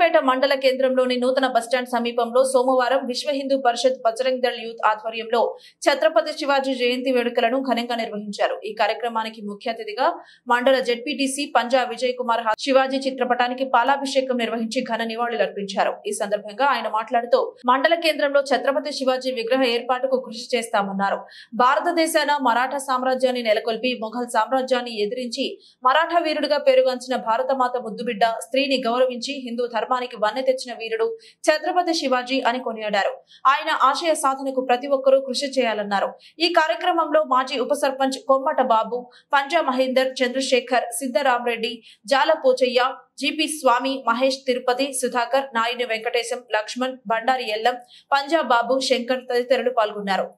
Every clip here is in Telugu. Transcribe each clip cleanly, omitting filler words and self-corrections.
నిజాంపేట మండల కేంద్రంలోని నూతన బస్టాండ్ సమీపంలో సోమవారం విశ్వ హిందూ పరిషత్ బజరంగ్ దళ్ యూత్ ఆధ్వర్యంలో ఛత్రపతి శివాజీ జయంతి వేడుకలను ఘనంగా నిర్వహించారు। ఈ కార్యక్రమానికి ముఖ్య అతిథిగా మండల జెడ్పీటీసీ పంజా విజయ్ కుమార్ శివాజీ చిత్రపటానికి పాలాభిషేకం నిర్వహించి ఘన నివాళులర్పించారు। ఈ సందర్భంగా ఆయన మాట్లాడుతూ మండల కేంద్రంలో ఛత్రపతి శివాజీ విగ్రహ ఏర్పాటుకు కృషి చేస్తామన్నారు। భారతదేశాన మరాఠా సామ్రాజ్యాన్ని నెలకొల్పి మొఘల్ సామ్రాజ్యాన్ని ఎదిరించి మరాఠా వీరుడిగా పేరుగాంచిన భారతమాత ముద్దుబిడ్డ స్త్రీని గౌరవించి హిందూ ధర్మానికి వన్నె తెచ్చిన వీరుడు ఛత్రపతి శివాజీ అని కొనియాడారు। ఆయన ఆశయ సాధనకు ప్రతి ఒక్కరూ కృషి చేయాలన్నారు। ఈ కార్యక్రమంలో మాజీ ఉప సర్పంచ్ కొమ్మట బాబు, పంజా మహేందర్, చంద్రశేఖర్, సిద్ధరామరెడ్డి, జాల పోచయ్య, జీపీ స్వామి, మహేష్, తిరుపతి, సుధాకర్, నాయని వెంకటేశం, లక్ష్మణ్, బండారి ఎల్లం, పంజా బాబు, శంకర్ తదితరులు పాల్గొన్నారు।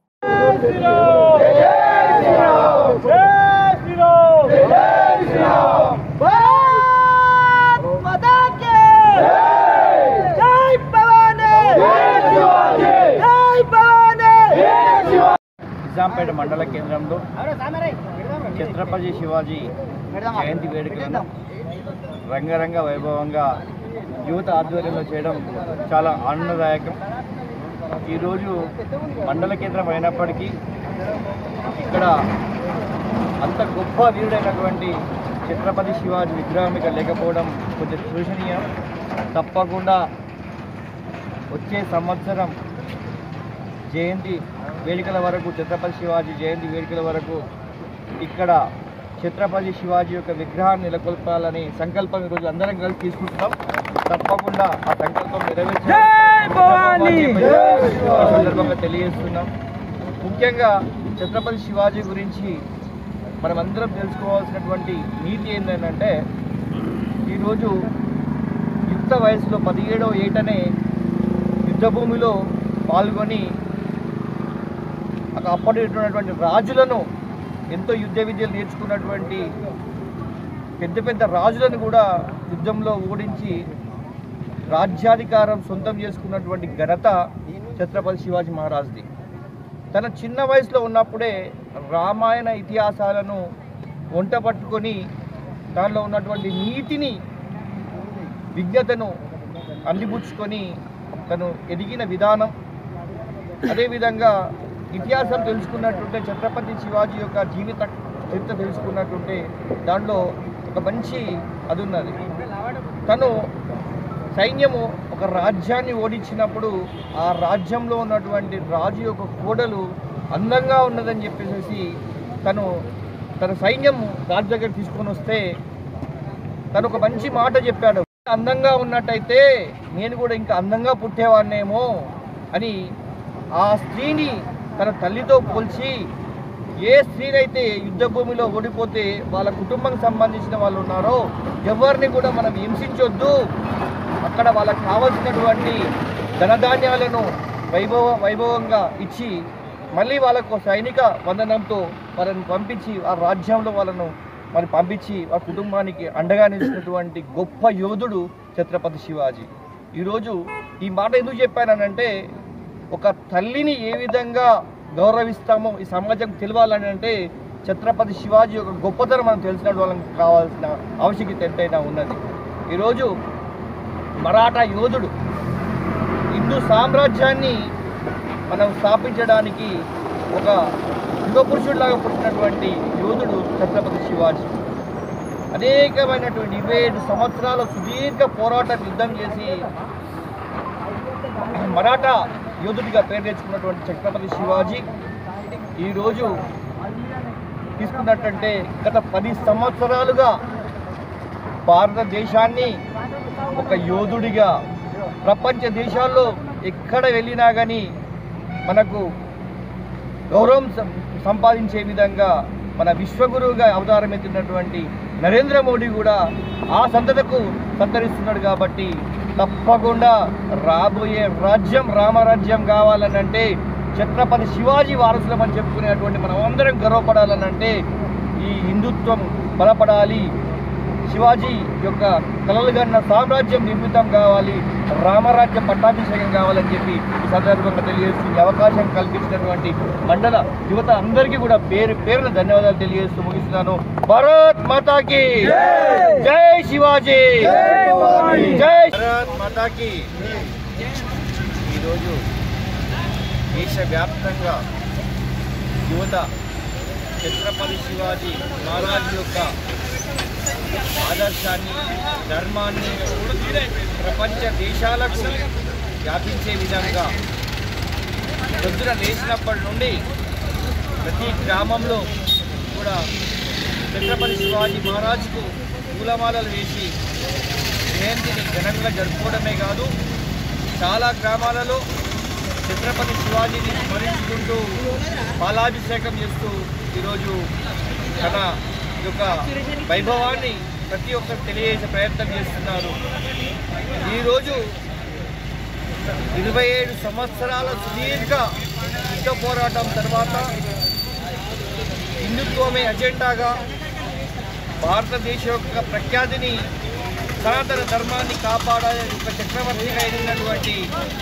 నిజాంపేట మండల కేంద్రంలో ఛత్రపతి శివాజీ జయంతి వేడుకలను రంగరంగ వైభవంగా యువత ఆధ్వర్యంలో చేయడం చాలా ఆనందదాయకం। ఈరోజు మండల కేంద్రం అయినప్పటికీ ఇక్కడ అంత గొప్ప వీరుడైనటువంటి ఛత్రపతి శివాజీ విగ్రహం ఇక్కడ లేకపోవడం కొంచెం శోచనీయం। తప్పకుండా వచ్చే సంవత్సరం జయంతి వేడుకల వరకు, ఛత్రపతి శివాజీ జయంతి వేడుకల వరకు ఇక్కడ ఛత్రపతి శివాజీ యొక్క విగ్రహాన్ని నెలకొల్పాలని సంకల్పం ఈరోజు అందరం కలిసి తీసుకుంటున్నాం। తప్పకుండా ఆ సంకల్పం నెరవేర్చాలని సందర్భంగా తెలియజేస్తున్నాం। ముఖ్యంగా ఛత్రపతి శివాజీ గురించి మనం అందరం తెలుసుకోవాల్సినటువంటి నీతి ఏంటంటే, ఈరోజు యుక్త వయసులో 17వ ఏటనే యుద్ధభూమిలో పాల్గొని అప్పటిటువంటి రాజులను, ఎంతో యుద్ధ విద్యలు నేర్చుకున్నటువంటి పెద్ద పెద్ద రాజులను కూడా యుద్ధంలో ఓడించి రాజ్యాధికారం సొంతం చేసుకున్నటువంటి ఘనత ఛత్రపతి శివాజీ మహారాజ్ది। తన చిన్న వయసులో ఉన్నప్పుడే రామాయణ ఇతిహాసాలను వంట పట్టుకొని దానిలో ఉన్నటువంటి నీతిని, విజ్ఞతను అందిపుచ్చుకొని తను ఎదిగిన విధానం, అదేవిధంగా ఇతిహాసం తెలుసుకున్నట్టుంటే, ఛత్రపతి శివాజీ యొక్క జీవిత చరిత్ర తెలుసుకున్నట్టుంటే దాంట్లో ఒక మంచి అది ఉన్నది। తను సైన్యము ఒక రాజ్యాన్ని ఓడించినప్పుడు ఆ రాజ్యంలో ఉన్నటువంటి రాజు యొక్క కోడలు అందంగా ఉన్నదని చెప్పేసి తన సైన్యము రాజు దగ్గర తీసుకొని వస్తే తను ఒక మంచి మాట చెప్పాడు, అందంగా ఉన్నట్టయితే నేను కూడా ఇంకా అందంగా పుట్టేవాడినేమో అని ఆ స్త్రీని తన తల్లితో పోల్చి, ఏ స్త్రీనైతే యుద్ధ భూమిలో ఓడిపోతే వాళ్ళ కుటుంబానికి సంబంధించిన వాళ్ళు ఉన్నారో ఎవరిని కూడా మనం హింసించొద్దు, అక్కడ వాళ్ళకి కావాల్సినటువంటి ధనధాన్యాలను వైభవంగా ఇచ్చి మళ్ళీ వాళ్ళకు సైనిక వందనంతో వాళ్ళని పంపించి ఆ రాజ్యంలో వాళ్ళను మరి పంపించి ఆ కుటుంబానికి అండగా నిలిచినటువంటి గొప్ప యోధుడు ఛత్రపతి శివాజీ। ఈరోజు ఈ మాట ఎందుకు చెప్పానంటే, ఒక తల్లిని ఏ విధంగా గౌరవిస్తామో ఈ సమాజం తెలియాలని అంటే ఛత్రపతి శివాజీ యొక్క గొప్పతనం మనం తెలిసిన వాళ్ళకి కావాల్సిన ఆవశ్యకత ఎంతైనా ఉన్నది। ఈరోజు మరాఠా యోధుడు, హిందూ సామ్రాజ్యాన్ని మనం స్థాపించడానికి ఒక యుగపురుషుడిలాగా పుట్టినటువంటి యోధుడు ఛత్రపతి శివాజీ। అనేకమైనటువంటి 25 సంవత్సరాల సుదీర్ఘ పోరాటం యుద్ధం చేసి మరాఠా యోధుడిగా పేరు తెచ్చుకున్నటువంటి ఛత్రపతి శివాజీ ఈరోజు తీసుకున్నట్టంటే గత 10 సంవత్సరాలుగా భారతదేశాన్ని ఒక యోధుడిగా ప్రపంచ దేశాల్లో ఎక్కడ వెళ్ళినా కానీ మనకు గౌరవం సంపాదించే విధంగా మన విశ్వగురువుగా అవతారం ఎత్తినటువంటి నరేంద్ర మోడీ కూడా ఆ సంతతకు సంతరిస్తున్నాడు। కాబట్టి తప్పకుండా రాబోయే రాజ్యం రామరాజ్యం కావాలనంటే ఛత్రపతి శివాజీ వారసులమని చెప్పుకునేటువంటి మనం అందరం గర్వపడాలనంటే ఈ హిందుత్వం బలపడాలి, శివాజీ యొక్క కలలుగన్న సామ్రాజ్యం నిర్మితం కావాలి, రామరాజ్య పట్టాభిషేకం కావాలని చెప్పి ఈ సందర్భంగా తెలియజేస్తూ ఈ అవకాశం కల్పించినటువంటి మండల యువత అందరికీ కూడా పేరు పేరున ధన్యవాదాలు తెలియజేస్తూ ముగిస్తున్నాను. భారత్ మాతాకి జై శివాజీ, జై భారత్ మాతాకి. ఈరోజు దేశవ్యాప్తంగా యువత ఛత్రపతి శివాజీ మహారాజ్ యొక్క ఆదర్శాన్ని, ధర్మాన్ని ప్రపంచ దేశాలకు వ్యాపించే విధంగా పొద్దున లేచినప్పటి నుండి ప్రతి గ్రామంలో కూడా ఛత్రపతి శివాజీ మహారాజ్కు పూలమాలలు వేసి జయంతిని ఘనంగా జరుపుకోవడమే కాదు, చాలా గ్రామాలలో ఛత్రపతి శివాజీని స్మరించుకుంటూ పాలాభిషేకం చేస్తూ ఈరోజు తన యొక్క వైభవాన్ని ప్రతి ఒక్కరు తెలియజేసే ప్రయత్నం చేస్తున్నారు. ఈరోజు 27 సంవత్సరాల సుదీర్ఘ యుద్ధ పోరాటం తర్వాత హిందుత్వమే అజెండాగా భారతదేశ యొక్క ప్రఖ్యాతిని, సనాతన ధర్మాన్ని కాపాడే ఒక చక్రవర్తిగా ఎదిగినటువంటి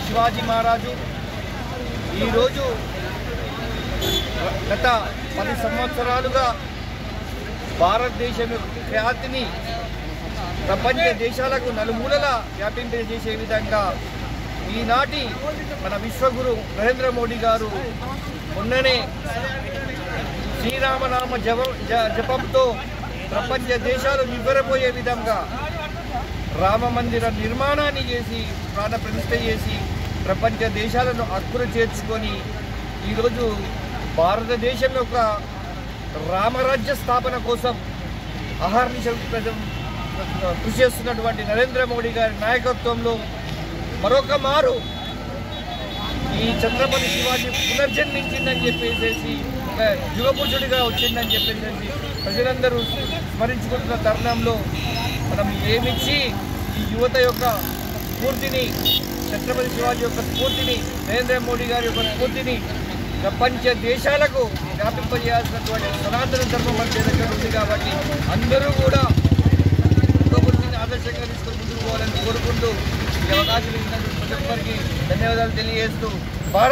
శివాజీ మహారాజు ఈరోజు గత 10 సంవత్సరాలుగా భారతదేశం యొక్క ఖ్యాతిని ప్రపంచ దేశాలకు నలుమూలలా వ్యాపింపజేసే విధంగా ఈనాటి మన విశ్వగురు నరేంద్ర మోడీ గారు మొన్ననే శ్రీరామనామ జపంతో ప్రపంచ దేశాలు నివ్వెరపోయే విధంగా రామ మందిర నిర్మాణాన్ని చేసి ప్రాణ ప్రతిష్ఠ చేసి ప్రపంచ దేశాలను హక్కును చేర్చుకొని ఈరోజు భారతదేశం యొక్క రామరాజ్య స్థాపన కోసం అహర్నిశలు కృషి చేస్తున్నటువంటి నరేంద్ర మోడీ గారి నాయకత్వంలో మరొక మారు ఈ ఛత్రపతి శివాజీ పునర్జన్మించిందని చెప్పేసి ఒక యుగపురుషుడిగా వచ్చిందని చెప్పేసి ప్రజలందరూ స్మరించుకుంటున్న తరుణంలో మనం ఏమిచ్చి ఈ యువత యొక్క స్ఫూర్తిని, ఛత్రపతి శివాజీ యొక్క స్ఫూర్తిని, నరేంద్ర మోడీ గారి యొక్క స్ఫూర్తిని ప్రపంచ దేశాలకు వ్యాపింపజేయాల్సినటువంటి సనాతన ధర్మం మన దగ్గర ఉంది. కాబట్టి అందరూ కూడా యుగపురుషుని ఆదర్శంగా తీసుకొని ముందుకు పోవాలని కోరుకుంటూ ఈ అవకాశం ఇచ్చినందుకు ప్రతి ఒక్కరికి ధన్యవాదాలు తెలియజేస్తూ భారత్